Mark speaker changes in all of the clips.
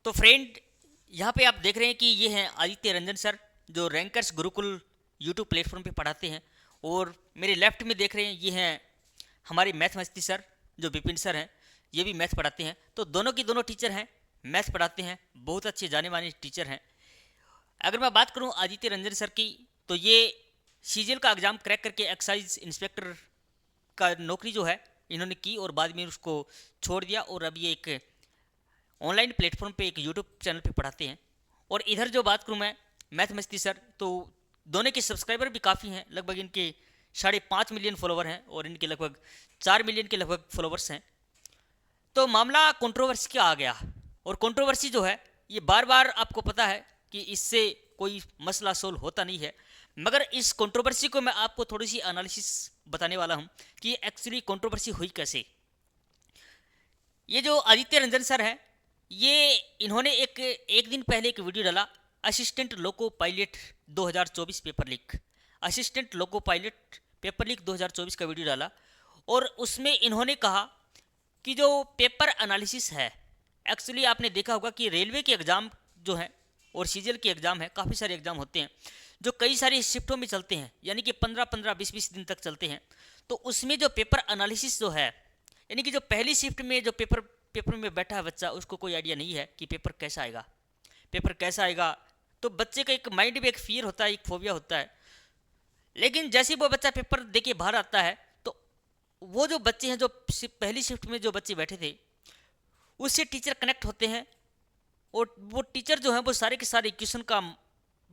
Speaker 1: तो फ्रेंड, यहाँ पे आप देख रहे हैं कि ये हैं आदित्य रंजन सर, जो रैंकर्स गुरुकुल यूट्यूब प्लेटफॉर्म पे पढ़ाते हैं। और मेरे लेफ्ट में देख रहे हैं ये हैं हमारे मैथ मस्ती सर, जो विपिन सर हैं। ये भी मैथ पढ़ाते हैं। तो दोनों की दोनों टीचर हैं, मैथ पढ़ाते हैं, बहुत अच्छे जाने माने टीचर हैं। अगर मैं बात करूं आदित्य रंजन सर की, तो ये सीजीएल का एग्ज़ाम क्रैक करके एक्साइज इंस्पेक्टर का नौकरी जो है इन्होंने की, और बाद में उसको छोड़ दिया, और अब ये एक ऑनलाइन प्लेटफॉर्म पे एक यूट्यूब चैनल पे पढ़ाते हैं। और इधर जो बात करूँ मैं, मैथ मस्ती सर, तो दोनों के सब्सक्राइबर भी काफ़ी हैं। लगभग इनके 5.5 मिलियन फॉलोवर हैं, और इनके लगभग 4 मिलियन के लगभग फॉलोवर्स हैं। तो मामला कंट्रोवर्सी का आ गया, और कंट्रोवर्सी जो है ये बार बार, आपको पता है कि इससे कोई मसला सोल्व होता नहीं है। मगर इस कंट्रोवर्सी को मैं आपको थोड़ी सी एनालिसिस बताने वाला हूँ कि एक्चुअली कंट्रोवर्सी हुई कैसे। ये जो आदित्य रंजन सर हैं, ये इन्होंने एक दिन पहले एक वीडियो डाला, assistant loco pilot 2024 paper leak. Assistant loco pilot paper leak 2024 का वीडियो डाला, और उसमें इन्होंने कहा कि जो पेपर एनालिसिस है, एक्चुअली आपने देखा होगा कि रेलवे के एग्ज़ाम जो हैं और सीजीएल के एग्ज़ाम है, काफ़ी सारे एग्ज़ाम होते हैं जो कई सारी शिफ्टों में चलते हैं, यानी कि 15-15, 20-20 दिन तक चलते हैं। तो उसमें जो पेपर एनालिसिस जो है, यानी कि जो पहली शिफ्ट में जो पेपर में बैठा है बच्चा, उसको कोई आइडिया नहीं है कि पेपर कैसा आएगा, पेपर कैसा आएगा। तो बच्चे का एक माइंड में एक फियर होता है, एक फोबिया होता है। लेकिन जैसे वो बच्चा पेपर दे के बाहर आता है, तो वो जो बच्चे हैं, जो पहली शिफ्ट में जो बच्चे बैठे थे, उससे टीचर कनेक्ट होते हैं। और वो टीचर जो है वो सारे के सारे क्वेश्चन का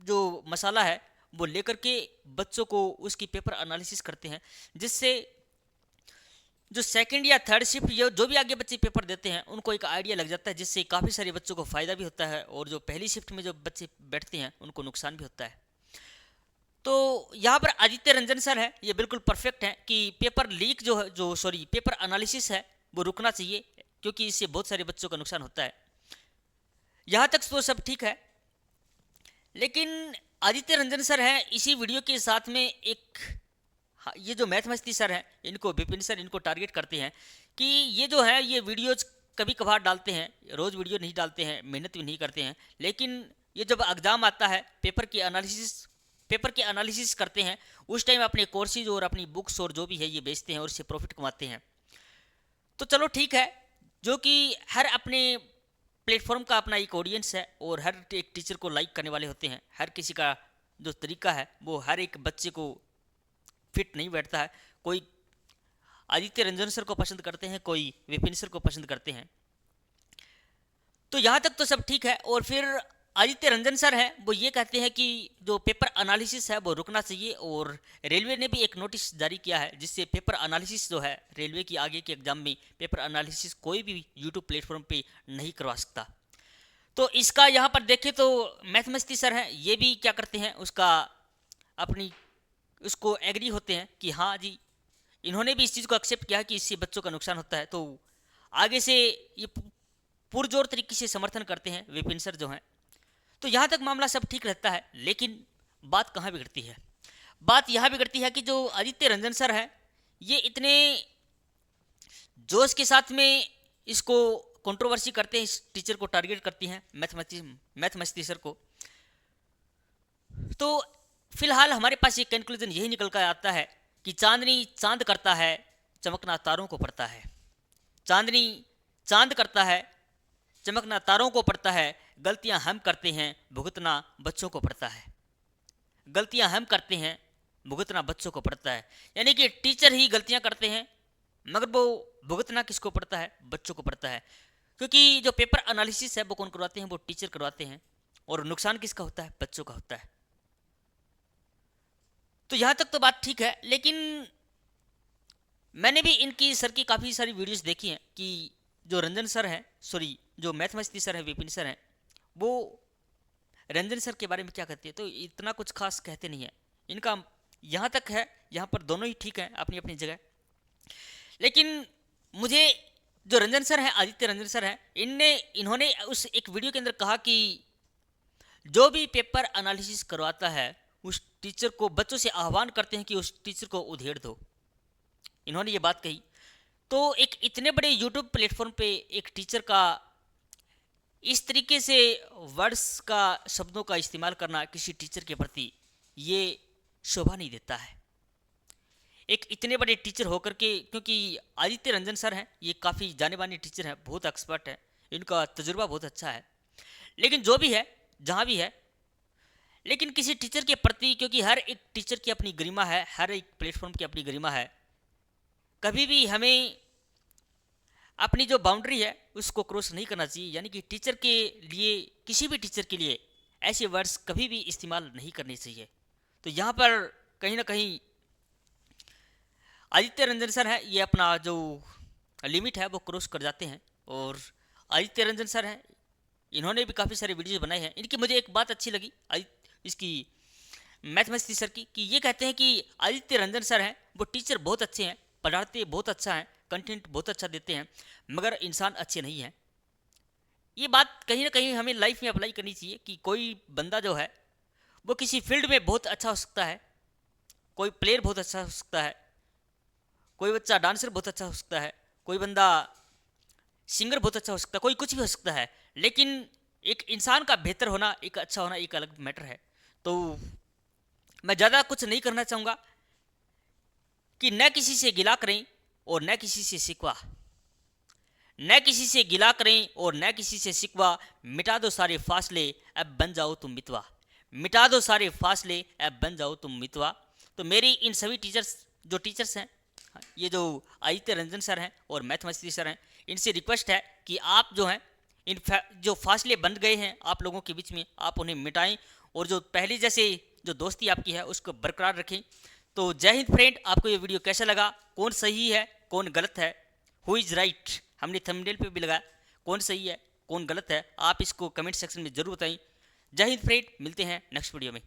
Speaker 1: जो मसाला है वो लेकर के बच्चों को उसकी पेपर एनालिसिस करते हैं, जिससे जो सेकंड या थर्ड शिफ्ट ये जो भी आगे बच्चे पेपर देते हैं उनको एक आइडिया लग जाता है, जिससे काफ़ी सारे बच्चों को फ़ायदा भी होता है, और जो पहली शिफ्ट में जो बच्चे बैठते हैं उनको नुकसान भी होता है। तो यहाँ पर आदित्य रंजन सर है, ये बिल्कुल परफेक्ट है कि पेपर लीक जो है, जो सॉरी पेपर एनालिसिस है, वो रुकना चाहिए, क्योंकि इससे बहुत सारे बच्चों का नुकसान होता है। यहाँ तक तो सब ठीक है। लेकिन आदित्य रंजन सर हैं, इसी वीडियो के साथ में एक, हाँ, ये जो मैथ मस्ती सर हैं, इनको विपिन सर इनको टारगेट करते हैं कि ये जो है ये वीडियोज कभी कभार डालते हैं, रोज़ वीडियो नहीं डालते हैं, मेहनत भी नहीं करते हैं। लेकिन ये जब एग्ज़ाम आता है, पेपर की एनालिसिस करते हैं, उस टाइम अपने कोर्सेज और अपनी बुक्स और जो भी है ये बेचते हैं, और इससे प्रॉफिट कमाते हैं। तो चलो ठीक है, जो कि हर अपने प्लेटफॉर्म का अपना एक ऑडियंस है, और हर एक टीचर को लाइक करने वाले होते हैं। हर किसी का जो तरीका है वो हर एक बच्चे को फिट नहीं बैठता है। कोई आदित्य रंजन सर को पसंद करते हैं, कोई विपिन सर को पसंद करते हैं। तो यहाँ तक तो सब ठीक है। और फिर आदित्य रंजन सर हैं, वो ये कहते हैं कि जो पेपर एनालिसिस है वो रुकना चाहिए, और रेलवे ने भी एक नोटिस जारी किया है, जिससे पेपर एनालिसिस जो है रेलवे की आगे के एग्जाम में पेपर एनालिसिस कोई भी यूट्यूब प्लेटफॉर्म पे नहीं करवा सकता। तो इसका यहाँ पर देखें तो मैथमेस्टी सर हैं, ये भी क्या करते हैं, उसका अपनी उसको एग्री होते हैं कि हाँ जी, इन्होंने भी इस चीज़ को एक्सेप्ट किया कि इससे बच्चों का नुकसान होता है। तो आगे से ये पुरजोर तरीके से समर्थन करते हैं विपिन सर जो हैं। तो यहाँ तक मामला सब ठीक रहता है। लेकिन बात कहाँ बिगड़ती है? बात यहाँ बिगड़ती है कि जो आदित्य रंजन सर हैं, ये इतने जोश के साथ में इसको कंट्रोवर्सी करते हैं, इस टीचर को टारगेट करती हैं, मैथमेटिक्स सर को। तो फिलहाल हमारे पास ये कंक्लूजन यही निकल कर आता है कि चांदनी चांद करता है, चमकना तारों को पड़ता है। चांदनी चांद करता है, चमकना तारों को पड़ता है। गलतियां हम करते हैं, भुगतना बच्चों को पड़ता है। गलतियां हम करते हैं, भुगतना बच्चों को पड़ता है। यानी कि टीचर ही गलतियां करते हैं, मगर वो भुगतना किसको पड़ता है? बच्चों को पड़ता है। क्योंकि जो पेपर एनालिसिस है वो कौन करवाते हैं? वो टीचर करवाते हैं, और नुकसान किसका होता है? बच्चों का होता है। तो यहाँ तक तो बात ठीक है। लेकिन मैंने भी इनकी सर की काफ़ी सारी वीडियोस देखी हैं कि जो रंजन सर हैं, सॉरी जो मैथमेटिक्स सर हैं, विपिन सर हैं, वो रंजन सर के बारे में क्या कहते हैं? तो इतना कुछ खास कहते नहीं है। इनका यहाँ तक है, यहाँ पर दोनों ही ठीक हैं अपनी अपनी जगह। लेकिन मुझे जो रंजन सर हैं, आदित्य रंजन सर हैं, इन्होंने उस एक वीडियो के अंदर कहा कि जो भी पेपर एनालिसिस करवाता है उस टीचर को, बच्चों से आह्वान करते हैं कि उस टीचर को उधेड़ दो। इन्होंने ये बात कही। तो एक इतने बड़े यूट्यूब प्लेटफॉर्म पे एक टीचर का इस तरीके से वर्ड्स का, शब्दों का इस्तेमाल करना किसी टीचर के प्रति ये शोभा नहीं देता है। एक इतने बड़े टीचर होकर के, क्योंकि आदित्य रंजन सर हैं, ये काफ़ी जाने माने टीचर हैं, बहुत एक्सपर्ट हैं, इनका तजुर्बा बहुत अच्छा है। लेकिन जो भी है, जहाँ भी है, लेकिन किसी टीचर के प्रति, क्योंकि हर एक टीचर की अपनी गरिमा है, हर एक प्लेटफॉर्म की अपनी गरिमा है, कभी भी हमें अपनी जो बाउंड्री है उसको क्रॉस नहीं करना चाहिए। यानी कि टीचर के लिए, किसी भी टीचर के लिए ऐसे वर्ड्स कभी भी इस्तेमाल नहीं करने चाहिए। तो यहाँ पर कहीं ना कहीं आदित्य रंजन सर है, ये अपना जो लिमिट है वो क्रॉस कर जाते हैं। और आदित्य रंजन सर हैं, इन्होंने भी काफ़ी सारे वीडियोज़ बनाए हैं। इनकी मुझे एक बात अच्छी लगी इसकी मैथमेटिक्स सर की, कि ये कहते हैं कि आदित्य रंजन सर हैं वो टीचर बहुत अच्छे हैं, पढ़ाते बहुत अच्छा है, कंटेंट बहुत अच्छा देते हैं, मगर इंसान अच्छे नहीं हैं। ये बात कहीं ना कहीं हमें लाइफ में अप्लाई करनी चाहिए कि कोई बंदा जो है वो किसी फील्ड में बहुत अच्छा हो सकता है, कोई प्लेयर बहुत अच्छा हो सकता है, कोई बच्चा डांसर बहुत अच्छा हो सकता है, कोई बंदा सिंगर बहुत अच्छा हो सकता है, कोई कुछ भी हो सकता है, लेकिन एक इंसान का बेहतर होना, एक अच्छा होना, एक अलग मैटर है। तो मैं ज़्यादा कुछ नहीं करना चाहूँगा कि न किसी से गिला करें और न किसी से शिकवा, न किसी से गिला करें और न किसी से शिकवा, मिटा दो सारे फासले अब बन जाओ तुम मितवा, मिटा दो सारे फासले अब बन जाओ तुम मितवा। तो मेरी इन सभी जो टीचर्स हैं, ये जो आदित्य रंजन सर हैं और मैथमेटिक्स सर हैं, इनसे रिक्वेस्ट है कि आप जो हैं जो फासले बन गए हैं आप लोगों के बीच में, आप उन्हें मिटाएं और जो पहले जैसे जो दोस्ती आपकी है उसको बरकरार रखें। तो जय हिंद फ्रेंड, आपको ये वीडियो कैसा लगा, कौन सही है कौन गलत है, हु इज़ राइट, हमने थंबनेल पे भी लगाया, कौन सही है कौन गलत है, आप इसको कमेंट सेक्शन में ज़रूर बताएं। जय हिंद फ्रेंड, मिलते हैं नेक्स्ट वीडियो में।